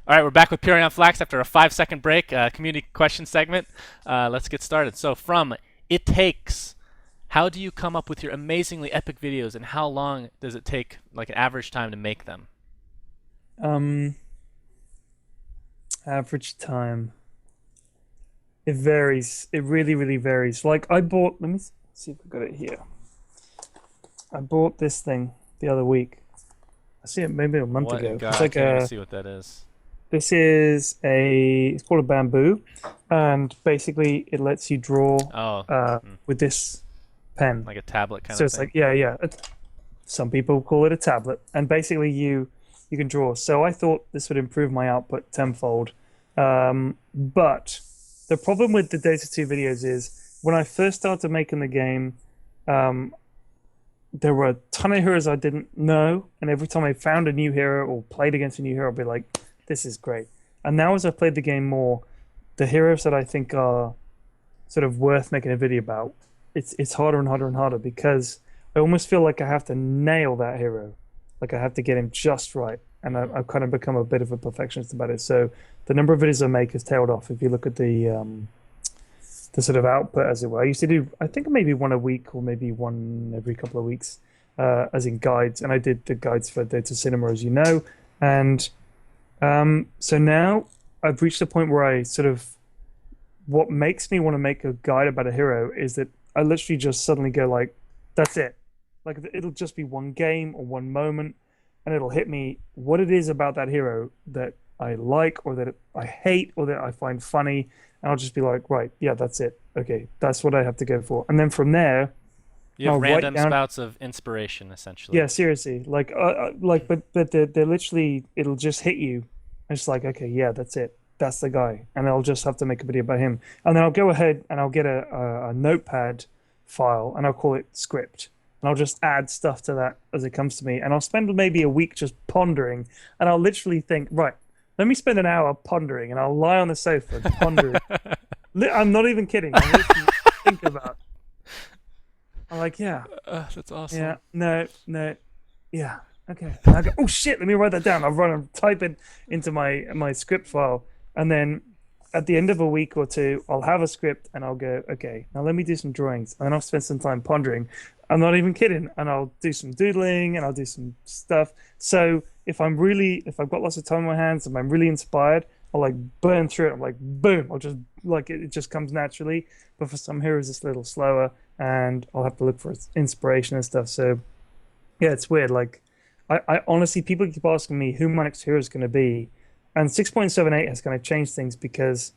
All right, we're back with Pyrion Flax after a 5-second break, community question segment. Let's get started. So, from It Takes, how do you come up with your amazingly epic videos, and how long does it take, like an average time, to make them? Um, Average time. It varies. It really, really varies. Like I bought, let me see if I got it here. I bought this thing the other week. I see it maybe a month What? ago. God, It's I like can't even a, see what that is. this is a, it's called a bamboo, and basically it lets you draw Oh, with this pen. like a tablet kind So of it's thing. like, yeah, yeah. Some people call it a tablet, and basically you can draw. So I thought this would improve my output tenfold. But the problem with the Dota 2 videos is when I first started making the game, um, there were a ton of heroes I didn't know, and every time I found a new hero or played against a new hero, I'd be like, "This is great." And now, as I've played the game more, the heroes that I think are sort of worth making a video about, it's harder and harder and harder because I almost feel like I have to nail that hero, like I have to get him just right, and Hmm. I've kind of become a bit of a perfectionist about it. So the number of videos I make has tailed off. If you look at the sort of output, as it were, I used to do, I think maybe one a week or maybe one every couple of weeks, as in guides, and I did the guides for Dotacinema, as you know, and so now I've reached a point where I sort of what makes me want to make a guide about a hero is that I literally just suddenly go like, that's it. Like it'll just be one game or one moment, and it'll hit me what it is about that hero that I like or that I hate or that I find funny, and I'll just be like, right, yeah, that's it. Okay, that's what I have to go for. And then from there, You have I'll write random down. spouts of inspiration, essentially. Yeah, seriously, like, but they're literally it'll just hit you. It's like, okay, yeah, that's it. That's the guy, and I'll just have to make a video about him, and then I'll go ahead and I'll get a notepad file, and I'll call it script, and I'll just add stuff to that as it comes to me, and I'll spend maybe a week just pondering, and I'll literally think, right, let me spend an hour pondering, and I'll lie on the sofa pondering. I'm not even kidding. I'm literally think about. I'm like, yeah, That's yeah, awesome. no, no, yeah, okay. And I go, oh shit, let me write that down. I'll run and type it into my script file, and then at the end of a week or two, I'll have a script, and I'll go, okay, now let me do some drawings, and then I'll spend some time pondering. I'm not even kidding, and I'll do some doodling, and I'll do some stuff. So if I've got lots of time on my hands, and I'm really inspired, I'll like burn through it. I'm like, boom, I'll just like it just comes naturally. But for some heroes, it's a little slower, and I'll have to look for inspiration and stuff. So yeah, it's weird. Like, I honestly, people keep asking me who my next hero is going to be, and 6.78 has kind of changed things because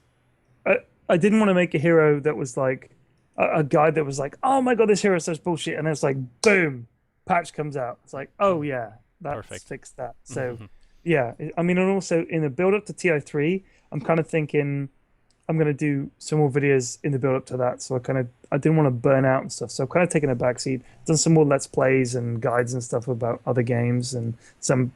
I didn't want to make a hero that was like a guy that was like, oh my god, this hero is such bullshit, and it's like, boom, patch comes out. It's like, oh yeah, that's Perfect. fixed that. So yeah, I mean, and also in the build up to TI3, I'm kind of thinking I'm gonna do some more videos in the build up to that. So I didn't want to burn out and stuff. So I've kind of taken a backseat, done some more let's plays and guides and stuff about other games and some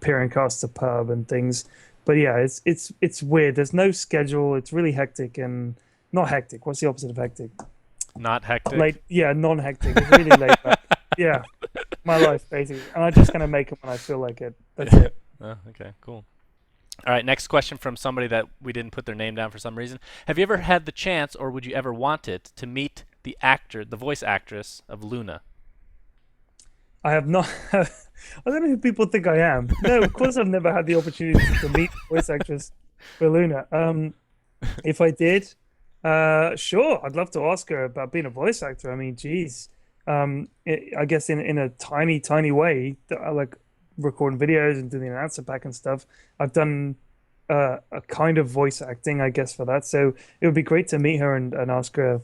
peering casts to pub and things. But yeah, it's weird. There's no schedule. It's really hectic and not hectic. What's the opposite of hectic? Not hectic. Late, yeah, non-hectic. It's really laid back. Yeah, my life basically. And I just kind of make them when I feel like it. That's it. Oh, okay, cool. All right, next question from somebody that we didn't put their name down for some reason. Have you ever had the chance, or would you ever want it, to meet the actor, the voice actress of Luna? I have not. I don't know who people think I am. No, of course I've never had the opportunity to meet the voice actress for Luna. If I did, sure, I'd love to ask her about being a voice actor. I mean, geez, I guess in a tiny, tiny way, that I like recording videos and doing the announcer pack and stuff. I've done a kind of voice acting, I guess, for that. So it would be great to meet her and ask her,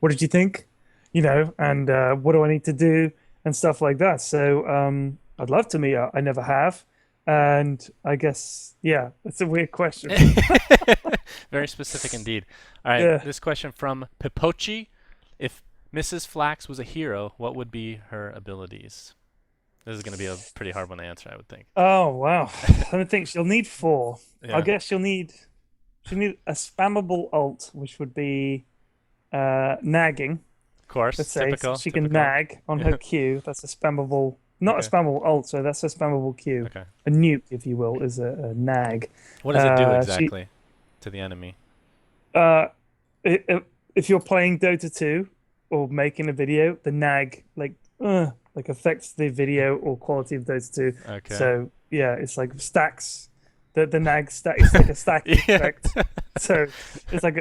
what did you think? You know, and what do I need to do and stuff like that. So I'd love to meet her. I never have. And I guess, yeah, it's a weird question. Very specific indeed. All right, Yeah. this question from Pipochi. If Mrs. Flax was a hero, what would be her abilities? This is going to be a pretty hard one to answer, I would think. Oh, wow. I don't think she'll need four. I Yeah, guess she'll need a spammable ult, which would be nagging. of course, Let's say so typical, she can typical. nag on her Q. That's a spammable Not a Okay. spammable ult, so that's a spammable Q. Okay. A nuke, if you will, is a nag. What does it do She exactly to the enemy? uh, if you're playing Dota 2 or making a video, the nag like affects the video or quality of Dota 2. Okay. So yeah, it's like stacks. The nag stack. It's like a stacking Yeah. effect. So it's like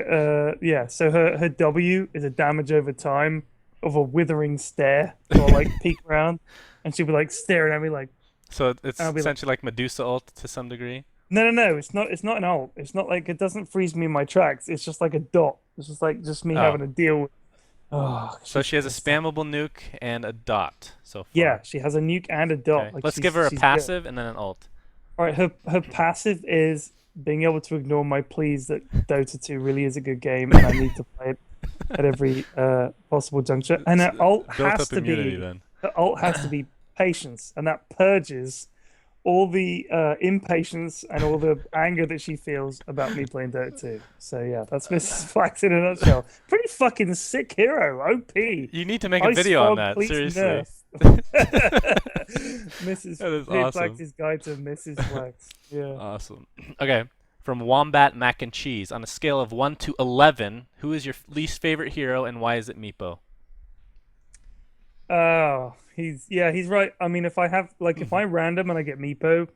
yeah. So her W is a damage over time of a withering stare. So I'll like peek around, and she'll be like staring at me like. So it's I'll be like, essentially like Medusa ult to some degree. no, no, no. It's not. It's not an ult. It's not like it doesn't freeze me in my tracks. It's just like a dot. It's just like just me Oh. having to deal with. Oh, So she has a just spammable nuke and a dot so yeah. far. She has a nuke and a dot. Okay. Like Let's give her a she's good. passive and then an ult. All right. Her passive is being able to ignore my pleas that Dota 2 really is a good game and I need to play it at every possible juncture. And her ult Built has up to immunity be then. her ult has to be patience, and that purges all the impatience and all the anger that she feels about me playing Dota 2. So yeah, that's Mrs. Flax in a nutshell. Pretty fucking sick hero, OP. You need to make a Ice video on Frog, that, please seriously. nerf. Mrs. That is P. awesome. Flax's guide to Mrs. Flax. Yeah. Awesome. Okay. From Wombat Mac and Cheese, on a scale of 1 to 11, who is your least favorite hero and why is it Meepo? Oh, he's right. I mean, if I have like if I random and I get Meepo,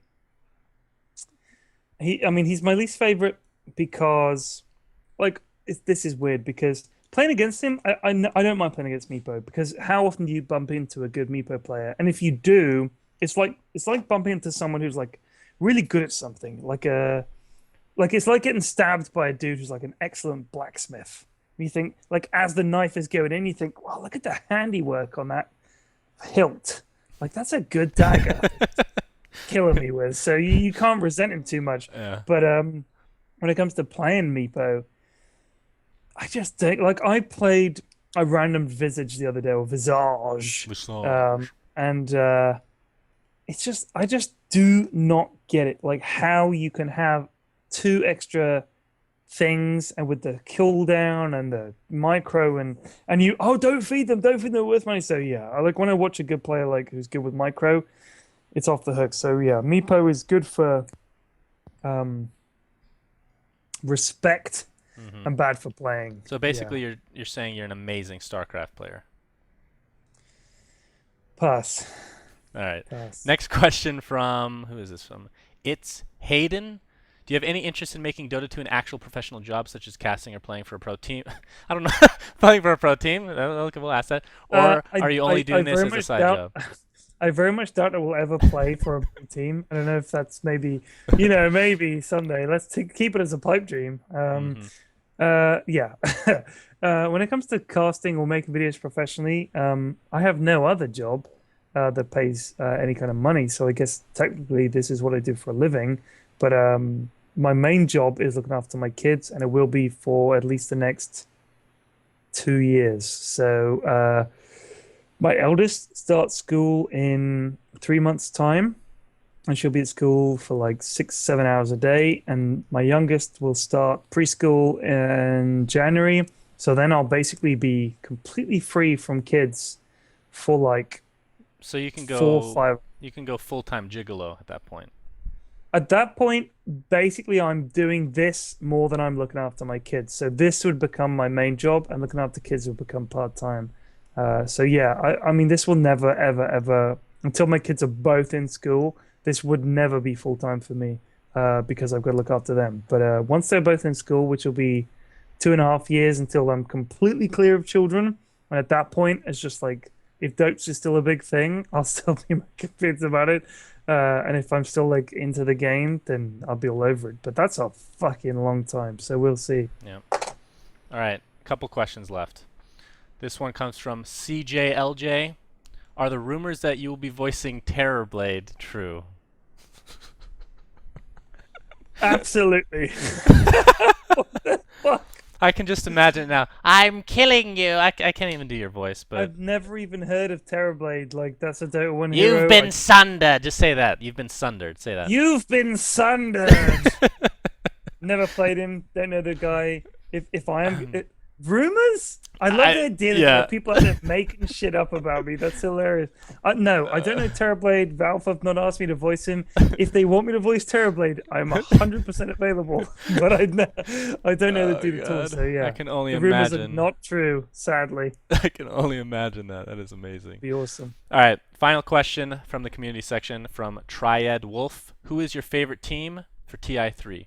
he's my least favorite because like this is weird because playing against him, I don't mind playing against Meepo because how often do you bump into a good Meepo player? And if you do, it's like bumping into someone who's like really good at something, like it's like getting stabbed by a dude who's like an excellent blacksmith. You think like as the knife is going in, you think, wow, look at the handiwork on that hilt. Like that's a good dagger. Killing me with. So you can't resent him too much. Yeah. But when it comes to playing Meepo, I just think like I random Visage the other day or Visage. And it's just I just do not get it. Like how you can have two extra things and with the cooldown and the micro and you don't feed them they're worth money. So yeah, I like when I watch a good player like who's good with micro, it's off the hook. So yeah, Meepo is good for respect and bad for playing. So basically you're saying you're an amazing StarCraft player. Pass. All right. Pass. Next question from who is this from? It's Hayden. Do you have any interest in making Dota 2 an actual professional job, such as casting or playing for a pro team? I don't know, playing for a pro team. We'll ask that. Or are you only doing this as a side job? I very much doubt I will ever play for a big team. I don't know if that's maybe someday. Let's keep it as a pipe dream. Yeah. When it comes to casting or making videos professionally, I have no other job that pays any kind of money. So I guess technically this is what I do for a living. But my main job is looking after my kids, and it will be for at least the next 2 years. So my eldest starts school in 3 months' time, and she'll be at school for like 6-7 hours a day. And my youngest will start preschool in January. So then I'll basically be completely free from kids for like so you can 4 or 5. You can go full-time gigolo at that point. At that point, basically, I'm doing this more than I'm looking after my kids. So this would become my main job, and looking after kids would become part-time. So yeah, I mean, this will never, ever, ever, until my kids are both in school, this would never be full-time for me because I've got to look after them. But once they're both in school, which will be 2.5 years until I'm completely clear of children, and at that point, it's just like, if Dotes is still a big thing, I'll still be convinced about it. And if I'm still like into the game, then I'll be all over it. But that's a fucking long time, so we'll see. Yeah. All right, couple questions left. This one comes from CJLJ. Are the rumors that you will be voicing Terrorblade true? Absolutely. What the fuck? I can just imagine it now. I'm killing you. I can't even do your voice, but I've never even heard of Terrorblade. Like that's a Dota 1 hero. you've been sundered. Just say that. You've been sundered. Say that. You've been sundered. Never played him. Don't know the guy. If I am, Rumors? I love the idea that there Yeah. are people out there making shit up about me. That's hilarious. No, I don't know Terrorblade. Valve have not asked me to voice him. If they want me to voice Terrorblade, I'm 100% available. But I don't know the Oh dude at all. So God, I yeah, can only the rumors are imagine. not true. Sadly, I can only imagine that. That is amazing. be awesome. All right, final question from the community section from Triad Wolf. Who is your favorite team for TI3?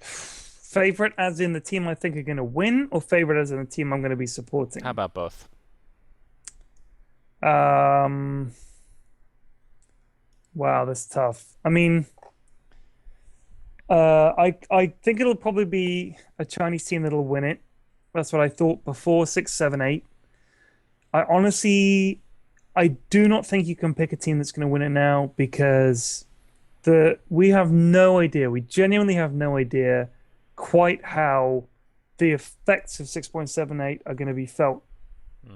Favorite, as in the team I think are going to win, or favorite as in the team I'm going to be supporting? How about both? Um, wow, that's tough. I mean, I think it'll probably be a Chinese team that'll win it. That's what I thought before 6, 7, 8. I honestly, I do not think you can pick a team that's going to win it now because we have no idea. We genuinely have no idea quite how the effects of 6.78 are going to be felt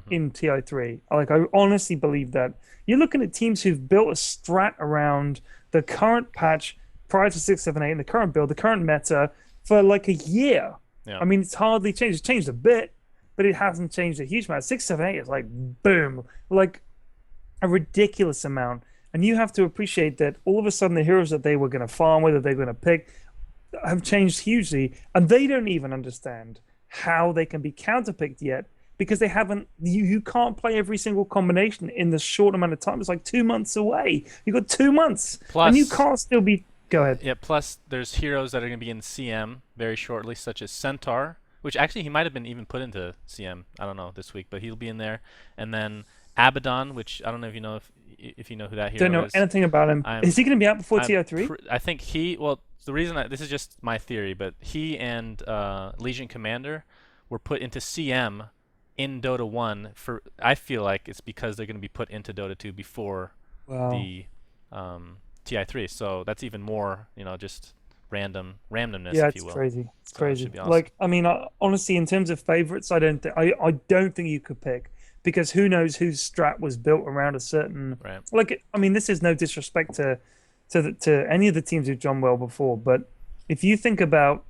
in TI3. Like, I honestly believe that. You're looking at teams who've built a strat around the current patch prior to 6.78 and the current build, the current meta for like a year. Yeah. I mean, it's hardly changed. It's changed a bit, but it hasn't changed a huge amount. 6.78 is like boom, like a ridiculous amount. And you have to appreciate that all of a sudden the heroes that they were going to farm with, that they're going to pick, have changed hugely, and they don't even understand how they can be counterpicked yet because they haven't. You can't play every single combination in this short amount of time. It's like 2 months away. You got 2 months, Plus, and you can't still be. Go ahead. Yeah. Plus, there's heroes that are going to be in CM very shortly, such as Centaur, which actually he might have been even put into CM. I don't know this week, but he'll be in there. And then Abaddon, which I don't know if you know if you know who that hero is. Don't know anything about him. Is he going to be out before TI3? I think he. Well, the reason this is just my theory, but he and Legion Commander were put into CM in Dota 1 for. I feel like it's because they're going to be put into Dota 2 before the TI3. So that's even more, just randomness, Yeah, if you it's will. crazy. It's So it crazy. should be awesome. Like, I mean, honestly, in terms of favorites, I don't think you could pick because who knows whose strat was built around a certain. Right. Like, I mean, this is no disrespect to any of the teams who've done well before, but if you think about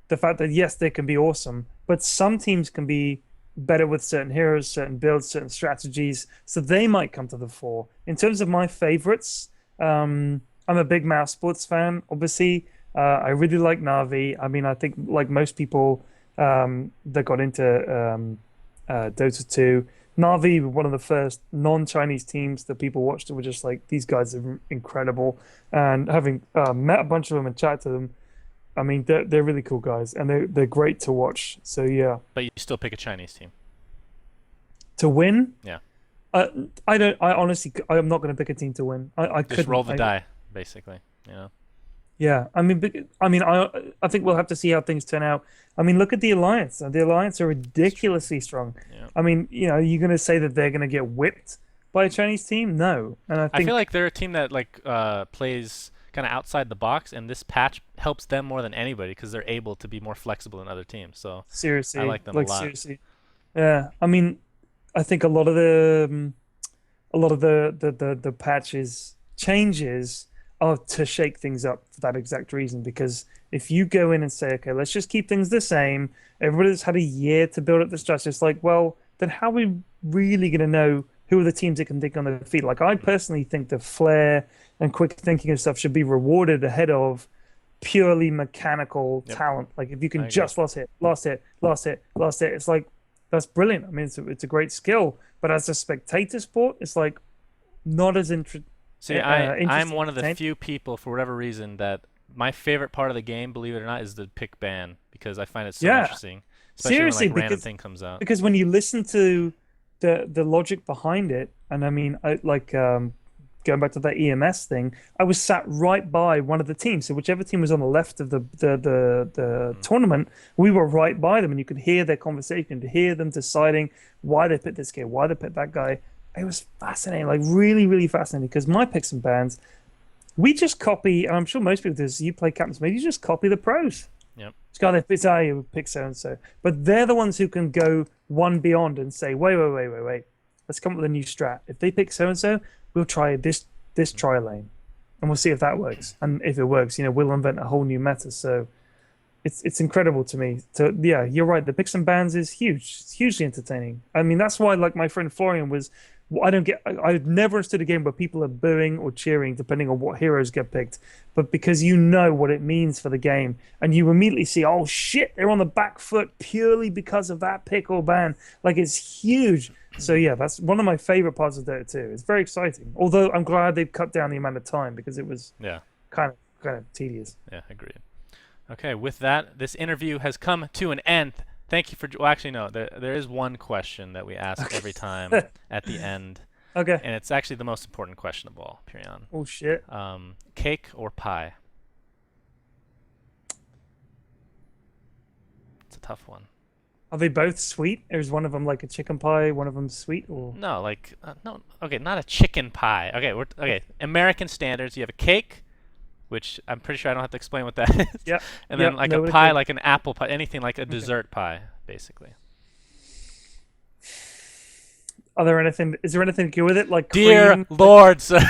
the fact that yes, they can be awesome, but some teams can be better with certain heroes, certain builds, certain strategies, so they might come to the fore. In terms of my favorites, I'm a big mouse sports fan, obviously. I really like Na'Vi. I mean, I think like most people that got into Dota 2, Na'Vi were one of the first non-Chinese teams that people watched and were just like, these guys are incredible. And having met a bunch of them and chat to them, I mean, they're really cool guys and they're great to watch. So yeah. But you still pick a Chinese team. To win? Yeah. I honestly, I'm not going to pick a team to win. I Just couldn't. roll the die, basically. Yeah, I mean, I think we'll have to see how things turn out. I mean, look at the Alliance. The Alliance are ridiculously strong. Yeah. I mean, you're going to say that they're going to get whipped by a Chinese team? No. And I feel like they're a team that plays kind of outside the box, and this patch helps them more than anybody because they're able to be more flexible than other teams. So seriously, I like them a lot. Seriously, yeah. I mean, I think a lot of the patches changes are to shake things up for that exact reason. Because if you go in and say, okay, let's just keep things the same, everybody's had a year to build up the strategy. It's like, well, then how are we really going to know who are the teams that can think on their feet? Like, I personally think the flair and quick thinking and stuff should be rewarded ahead of purely mechanical talent. Like, if you can just lost hit, it's like, that's brilliant. I mean, it's a great skill. But as a spectator sport, it's like not as interesting. See, I'm one of the few people, for whatever reason, that my favorite part of the game, believe it or not, is the pick ban because I find it so interesting. Especially Seriously, when like random thing comes out. Because when you listen to the logic behind it, and I mean, going back to that EMS thing, I was sat right by one of the teams. So whichever team was on the left of the tournament, we were right by them, and you could hear their conversation, to hear them deciding why they picked this guy, why they picked that guy. It was fascinating, like really, really fascinating. Because my picks and bans, we just copy, and I'm sure most people do this. You play Captain's Mate, you just copy the pros. Yep. It's got it's you pick so and so, but they're the ones who can go one beyond and say, wait. Let's come up with a new strat. If they pick so and so, we'll try this tri lane, and we'll see if that works. And if it works, we'll invent a whole new meta. So it's incredible to me. So yeah, you're right. The picks and bans is huge. It's hugely entertaining. I mean, that's why like my friend Florian was. I don't get. I've never understood a game where people are booing or cheering depending on what heroes get picked, but because you know what it means for the game, and you immediately see, oh shit, they're on the back foot purely because of that pick or ban. Like it's huge. So yeah, that's one of my favorite parts of Dota 2. It's very exciting. Although I'm glad they've cut down the amount of time because it was kind of tedious. Yeah, agreed. Okay, with that, this interview has come to an end. Thank you for. Well, actually, no. There is one question that we ask every time at the end. Okay. And it's actually the most important question of all, Pyrion. Oh shit. Cake or pie? It's a tough one. Are they both sweet? Or is one of them like a chicken pie? One of them sweet? Or No, like no. Okay, not a chicken pie. Okay, okay. American standards. You have a cake, which I'm pretty sure I don't have to explain what that is. yeah. And then like a pie, like an apple pie, anything like a dessert pie, basically. Is there anything to go with it? Like Dear cream? Lord, sir.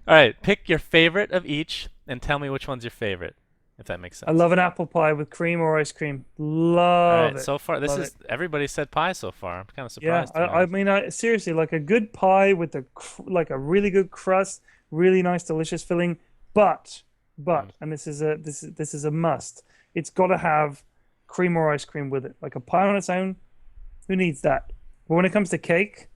All right, pick your favorite of each and tell me which one's your favorite, if that makes sense. I love an apple pie with cream or ice cream. Love it. So far, everybody said pie so far. I'm kind of surprised. Yeah, I mean, seriously, like a good pie with like a really good crust, really nice, delicious filling. But, and this is a must. It's got to have cream or ice cream with it. Like a pie on its own, who needs that? But when it comes to cake,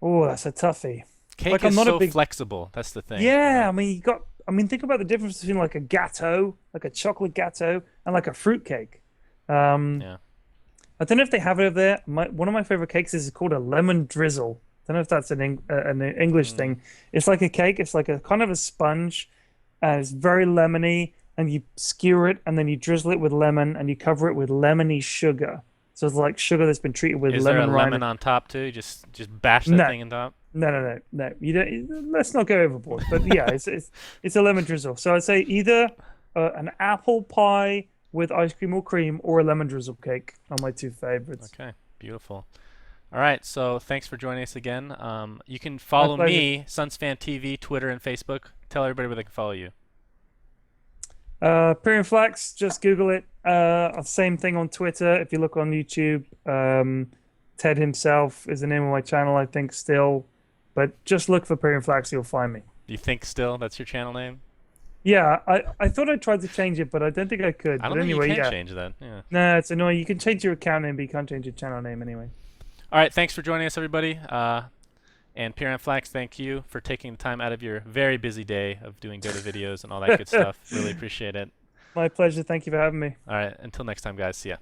oh, that's a toughie. Cake like, is so flexible. That's the thing. Yeah, I mean, think about the difference between like a gâteau, like a chocolate gâteau, and like a fruit cake. Yeah. I don't know if they have it over there. One of my favorite cakes is called a lemon drizzle. I don't know if that's an English thing. It's like a cake. It's like a kind of a sponge, and it's very lemony. And you skewer it, and then you drizzle it with lemon, and you cover it with lemony sugar. So it's like sugar that's been treated with lemon. Is there a lemon on top too? Just bash that thing on top. No. You don't. Let's not go overboard. But yeah, it's a lemon drizzle. So I'd say either an apple pie with ice cream or cream, or a lemon drizzle cake are my two favorites. Okay, beautiful. All right, so thanks for joining us again. You can follow me, SUNSfan TV, Twitter, and Facebook. Tell everybody where they can follow you. Pyrion Flax, just Google it. Same thing on Twitter. If you look on YouTube, Ted himself is the name of my channel, I think, still. But just look for Pyrion Flax, you'll find me. You think still that's your channel name? Yeah, I thought I tried to change it, but I don't think I could. I don't think you can change that. Yeah. No, it's annoying. You can change your account name, but you can't change your channel name anyway. All right, thanks for joining us, everybody. And Pyrion Flax, thank you for taking the time out of your very busy day of doing Dota videos and all that good stuff. Really appreciate it. My pleasure. Thank you for having me. All right, until next time, guys. See ya.